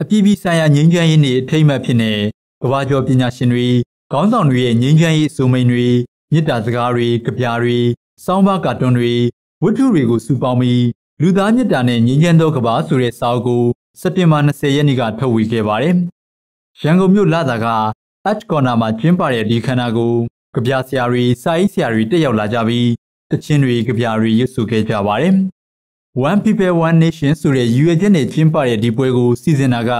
အပြည်ပြည်ဆိုင်ရာငြိမ်းချမ်းရေးနေ့အထိမ်းအမှတ်ဖြစ်နေကမ္ဘာကျော်ပညာရှင်တွေခေါင်းဆောင်တွေရဲ့ငြိမ်းချမ်းရေးအဆိုမိန်တွေမြစ်တာစကားတွေကြပြတွေစောင်းပါကာတွန်းတွေဝတ္ထုတွေကိုစုပေါင်းပြီးလူသားမြစ်တာနဲ့ငြိမ်းချမ်းသောကမ္ဘာဆိုတဲ့စာအုပ်ကိုစက်တင်ဘာ20ရက်နေ့ကထုတ်ဝေခဲ့ပါတယ်။ရန်ကုန်မြို့လသာက Art Corner မှာကျင်းပတဲ့ဒီခမ်းနားကိုကြပြဆရာတွေစာရေးဆရာတွေတက်ရောက်လာကြပြီးတခြင်းတွေကြပြတွေရွတ်ဆိုခဲ့ကြပါတယ်။ One People One Nation ဆိုတဲ့ရည်ရွယ်ချက်နဲ့ကျင်းပတဲ့ဒီပွဲကိုစီစဉ်တာက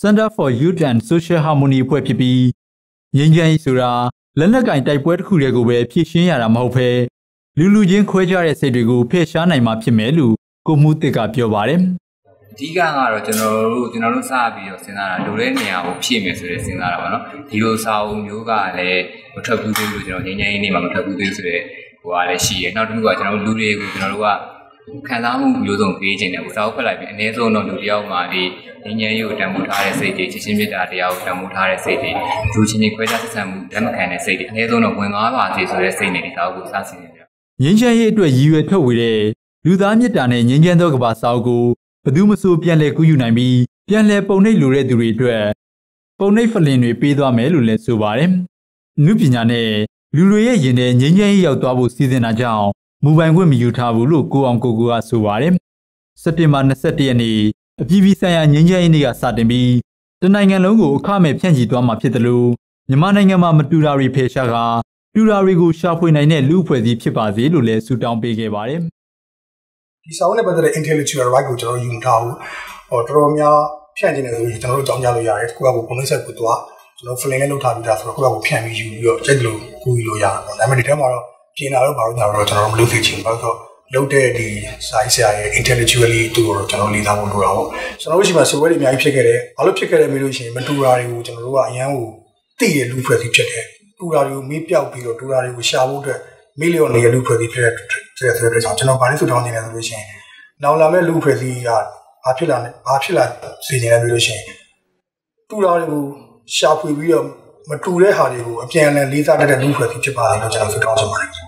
Center for Youth and Social Harmony အဖွဲ့ဖြစ်ပြီးငြိမ်းချမ်းရေးဆိုတာလက်နက်ကင်တိုက်ပွဲတစ်ခုတည်းကိုပဲဖြည့်ရှင်းရတာမဟုတ်ဘဲလူချင်းခွဲခြားတဲ့စိတ်တွေကိုဖယ်ရှားနိုင်မှာဖြစ်မယ်လို့ကိုမှုတစ်ကပြောပါတယ်။အဓိကကတော့ကျွန်တော်တို့စပြီးတော့စဉ်းစားတာလိုတဲ့နေရာကိုဖြည့်မယ်ဆိုတဲ့စဉ်းစားတာပါနော်။ဒီလိုစာအုပ်မျိုးကလည်းမထွက်ဘူးသေးလို့ကျွန်တော်ငြိမ်းချမ်းရေးနေ့မှာမထွက်ဘူးသေးဆိုတဲ့ဟိုအားလည်းရှိရ။နောက်တစ်ခုကကျွန်တော်တို့လူတွေကိုကျွန်တော်တို့ကခံစားမှုမျိုးစုံပေးခြင်းနဲ့စာအုပ်ဖတ်လိုက်ပြီးအနည်းဆုံးတော့လူတယောက်မှဒီငြိမ်းချမ်းရေးကိုတန်ဖိုးထားတဲ့စိတ်တွေချစ်ချင်းမေတ္တာတရားကိုတန်ဖိုးထားတဲ့စိတ်တွေလူချင်းတွေခွဲခြားဆက်ဆံမှုဓမ္မခံတဲ့စိတ်တွေအနည်းဆုံးတော့ဝင်သွားပါစေဆိုတဲ့စိတ်နဲ့ဒီစာအုပ်ကိုစဆင်နေကြ။ငြိမ်းချမ်းရေးအတွက်ရည်ရွယ်ထုတ်ဝေတဲ့လူသားမြတ်တာနဲ့ငြိမ်းချမ်းသောကမ္ဘာစာအုပ်ကိုဘယ်သူမှမဆိုပြန်လည်ကူးယူနိုင်ပြီးပြန်လည်ပုံနှိပ်လိုတဲ့သူတွေအတွက်ပုံနှိပ်ဖလင်တွေပေးသွားမယ်လို့လည်းဆိုပါတယ်။နုပညာနဲ့လူတွေရဲ့ရင်ထဲငြိမ်းချမ်းရေးရောက်သွားဖို့စီစဉ်တာကြောင့်မူပိုင်ခွင့်မယူထားဘူးလို့ကိုအောင်ကိုကဆိုပါတယ်။စက်တင်ဘာ21ရက်နေ့အပြည်ပြည်ဆိုင်ရာငြိမ်းချမ်းရေးနေ့ကစတင်ပြီးတနိုင်ငံလုံးကိုအခမဲ့ဖြန့်ချီသွားမှာဖြစ်တယ်လို့မြန်မာနိုင်ငံမှာမတူတာတွေဖယ်ရှားကာတူတာတွေကိုရှာဖွေနိုင်တဲ့လူအဖွဲ့အစည်းဖြစ်ပါစေလို့လည်းဆုတောင်းပေးခဲ့ပါတယ်။ဒီစာအုပ်နဲ့ပတ်သက်တဲ့ intellectual right ကိုကျွန်တော်ယူမထားဘူး။တော်တော်များဖြန့်ကျင်နေလို့ကျွန်တော်တို့ကြောင်းကြလို့ရတယ်။ခုကပုံနှိပ်ဆက်ကိုသွားကျွန်တော် flame နဲ့လုပ်ထားပြီးသားဆိုတော့ခုကဖြန့်ပြီးယူပြီးတော့ကြိုက်လို့ကူယူလို့ရတယ်။ဒါပေမဲ့ဒီထဲမှာတော့ပြင်လာတော့ဘာလို့ညာတော့ကျွန်တော်တို့မလုပ်သိချင်ဘူး။ဘာလို့ဆိုလုပ်တဲ့ဒီစာရေးဆရာရဲ့ intellectually သူ့ကိုကျွန်တော်လေးစားဖို့လိုတာပေါ့။ကျွန်တော်တို့ရှိမှစပွဲတွေအများကြီးဖြစ်ခဲ့တယ်။ဘာလို့ဖြစ်ခဲ့တယ်မေးလို့ရှိရင်မတူတာတွေကိုကျွန်တော်တို့ကအရန်ကိုသိရလူဖွဲ့စည်းဖြစ်တယ်။တူတာတွေကိုမေးပြောက်ပြီးတော့တူတာတွေကိုရှာဖို့အတွက်မေးလျော်နေရလူဖွဲ့စည်းဖြစ်တဲ့ဆိုတဲ့ကြောင့်ကျွန်တော်ဘာလို့ဆိုတောင်းနေလဲဆိုလို့ရှိရင်နောက်လာမဲ့လူဖွဲ့စည်းကဘာဖြစ်လာစီနေလဲလို့ရှိရင်တူတာတွေကိုရှာဖွေပြီးတော့မတူတဲ့ဟာတွေကိုအပြန်အလှန်လေးစားတတ်တဲ့လူဖွဲ့စည်းဖြစ်ပါလိမ့်လို့ကျွန်တော်ဆိုတောင်းချင်ပါတယ်